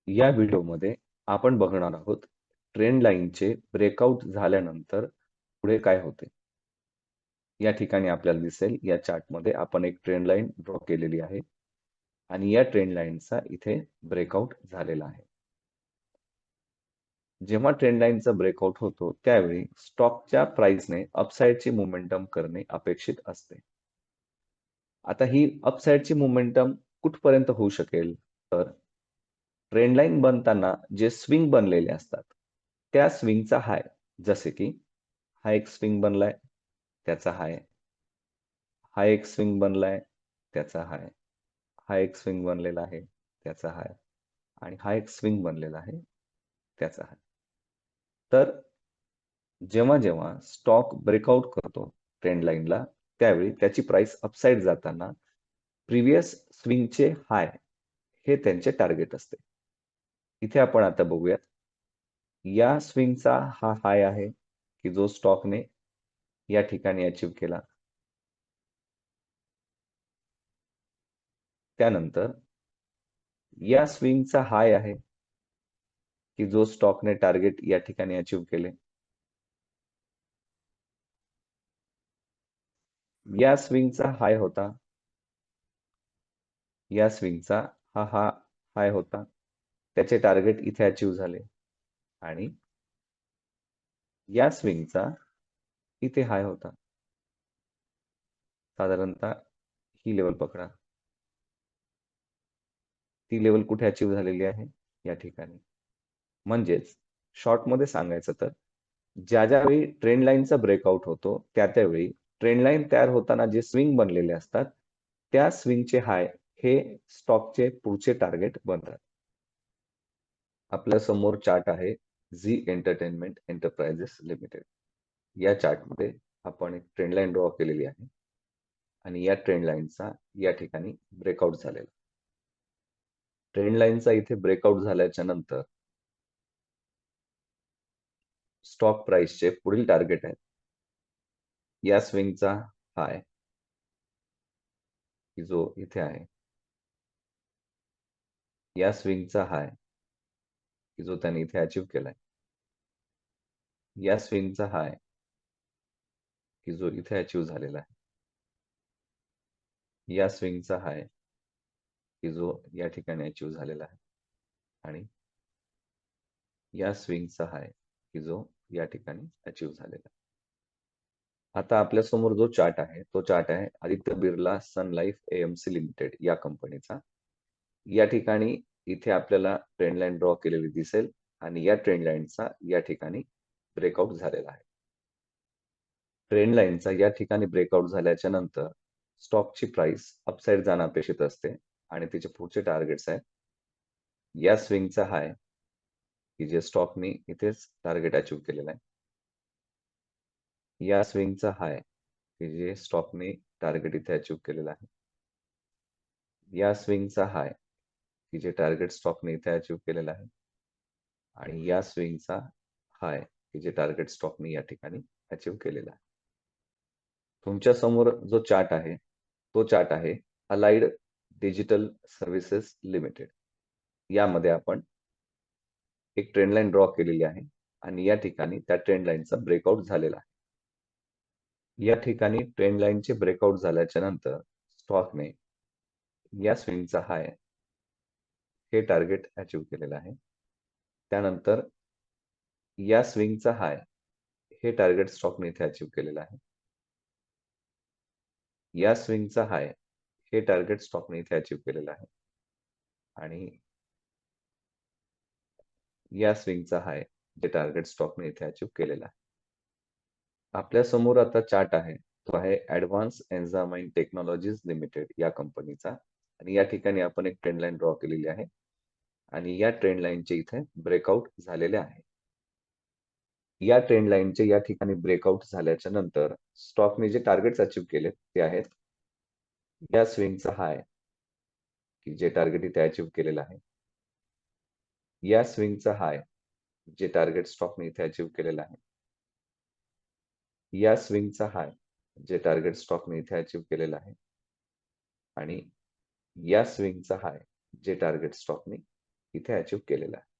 या व्हिडिओमध्ये आपण बघणार आहोत ट्रेंड लाईनचे ब्रेकआउट झाल्यानंतर पुढे काय होते. या ठिकाणी आपल्याला दिसेल या चार्टमध्ये आपण एक ट्रेंड लाईन ड्रॉ केलेली आहे आणि या ट्रेंड लाईनचा इथे ब्रेकआउट झालेला आहे. जेव्हा ट्रेंड लाईनचा ब्रेकआउट होतो त्यावेळी स्टॉकच्या प्राइसने अपसाइडची मोमेंटम करणे अपेक्षित असते. आता ही अपसाइडची मोमेंटम कुठपर्यंत होऊ शकेल तर ट्रेंड लाईन बनताना जे स्विंग बनलेले असतात त्या स्विंगचा हाय, जसे की हा एक स्विंग बनलाय त्याचा हाय, हा एक स्विंग बनलाय त्याचा हाय, हा एक स्विंग बनलेला आहे त्याचा हाय आणि हा एक स्विंग बनलेला आहे त्याचा हाय. तर जेव्हा जेव्हा स्टॉक ब्रेकआउट करतो ट्रेंड लाईनला त्यावेळी त्याची प्राइस अपसाइड जाताना प्रिव्हियस स्विंगचे हाय हे त्यांचे टार्गेट असते. इथे आपण आता बघूयात. या स्विंगचा हा हाय आहे की जो स्टॉकने या ठिकाणी अचीव्ह केला. त्यानंतर या स्विंगचा हाय आहे की जो स्टॉकने टार्गेट या ठिकाणी अचीव्ह केले. या स्विंगचा हाय होता, या स्विंगचा हा हाय होता, त्याचे टार्गेट इथे अचीव्ह झाले आणि या स्विंगचा इथे हाय होता. साधारणतः ही लेवल पकडा. ती लेवल कुठे अचीव्ह झालेली आहे? या ठिकाणी. म्हणजेच शॉर्टमध्ये सांगायचं तर ज्या वेळी ट्रेंड लाईनचा ब्रेकआउट होतो त्यावेळी ट्रेंड लाईन तयार होताना जे स्विंग बनलेले असतात त्या स्विंगचे हाय हे स्टॉकचे पुढचे टार्गेट बनतात. आपल्या समोर चार्ट आहे झी एंटरटेनमेंट एंटरप्राइजेस लिमिटेड. या चार्टमध्ये आपण एक ट्रेंड लाईन ड्रॉ केलेली आहे आणि या ट्रेंड लाईनचा या ठिकाणी ब्रेकआउट झालेला. ट्रेंड लाईनचा इथे ब्रेकआउट झाल्याच्या नंतर स्टॉक प्राइसचे पुढील टार्गेट आहेत या स्विंगचा हाय की जो इथे आहे, या स्विंगचा हाय की जो त्याने इथे अचीव्ह केलाय, या स्विंगचा हाय की जो इथे अचीव्ह झालेला आहे, या स्विंगचा हाय की जो या ठिकाणी अचीव्ह झालेला आहे आणि या स्विंगचा हाय की जो या ठिकाणी अचीव्ह झालेला आहे. आता आपल्या समोर जो चार्ट आहे तो चार्ट आहे आदित्य बिर्ला सन लाईफ एएमसी लिमिटेड या कंपनीचा. या ठिकाणी इथे आपल्याला ट्रेंड लाईन ड्रॉ केलेली दिसेल आणि या ट्रेंड लाईनचा या ठिकाणी ब्रेकआउट झालेला आहे. ट्रेंड लाईनचा या ठिकाणी ब्रेकआउट झाल्याच्या नंतर स्टॉकची प्राइस अपसाइड जाणं अपेक्षित असते आणि तिचे पुढचे टार्गेट्स आहेत या स्विंगचा हाय की जे स्टॉकने इथेच टार्गेट अचीव्ह केलेला आहे, या स्विंगचा हाय की जे स्टॉकने टार्गेट इथे अचीव्ह केलेला आहे, या स्विंगचा हाय की जे टार्गेट स्टॉकने इथे अचीव्ह केलेला आहे आणि या स्विंगचा हाय की जे टार्गेट स्टॉकने या ठिकाणी अचीव्ह केलेला आहे. तुमच्या समोर जो चार्ट आहे तो चार्ट आहे अलाइड डिजिटल सर्व्हिसेस लिमिटेड. यामध्ये आपण एक ट्रेंड लाईन ड्रॉ केलेली आहे आणि या ठिकाणी त्या ट्रेंड लाईनचा ब्रेकआउट झालेला आहे. या ठिकाणी ट्रेंड लाईनचे ब्रेकआउट झाल्याच्या नंतर स्टॉकने या स्विंगचा हाय हे टार्गेट अचीव्ह केलेलं आहे. त्यानंतर या स्विंगचा हाय हे टार्गेट स्टॉकने इथे अचीव्ह केलेलं आहे. या स्विंगचा हाय हे टार्गेट स्टॉकने इथे अचीव्ह केलेलं आहे आणि या स्विंगचा हाय जे टार्गेट स्टॉकने इथे अचीव्ह केलेला आहे. आपल्या समोर आता चार्ट आहे तो आहे ऍडव्हान्स एन्झामाइन टेक्नॉलॉजीज लिमिटेड या कंपनीचा आणि या ठिकाणी आपण एक ट्रेंड लाईन ड्रॉ केलेली आहे आणि या ट्रेंड लाईनचे इथे ब्रेकआउट झालेले आहे. या ट्रेंड लाईनचे या ठिकाणी ब्रेकआउट झाल्याच्या नंतर स्टॉकने जे टार्गेट्स अचीव्ह केले ते आहेत या स्विंगचा हाय की जे टार्गेट इथे अचीव्ह केलेलं आहे, या स्विंगचा हाय जे टार्गेट स्टॉकने इथे अचीव्ह केलेलं आहे, या स्विंगचा हाय जे टार्गेट स्टॉकने इथे अचीव्ह केलेलं आहे, आणि या स्विंगचा हाय जे टार्गेट स्टॉकने इथे अचीव्ह केलेलं आहे. आणि या स्विंगचा हाय जे टार्गेट स्टॉकने इथे अचीव्ह केलेलं आहे. आणि या स्विंगचा हाय जे टार्गेट स्टॉकने इथे अचीव्ह केलेलं आहे. आणि या स्विंगचा हाय जे टार्गेट स्टॉकने इथे अचीव्ह केलेलं आहे. आणि या स्विंगचा हाय जे टार्गेट स्टॉकने इथे अचीव्ह केलेला आहे.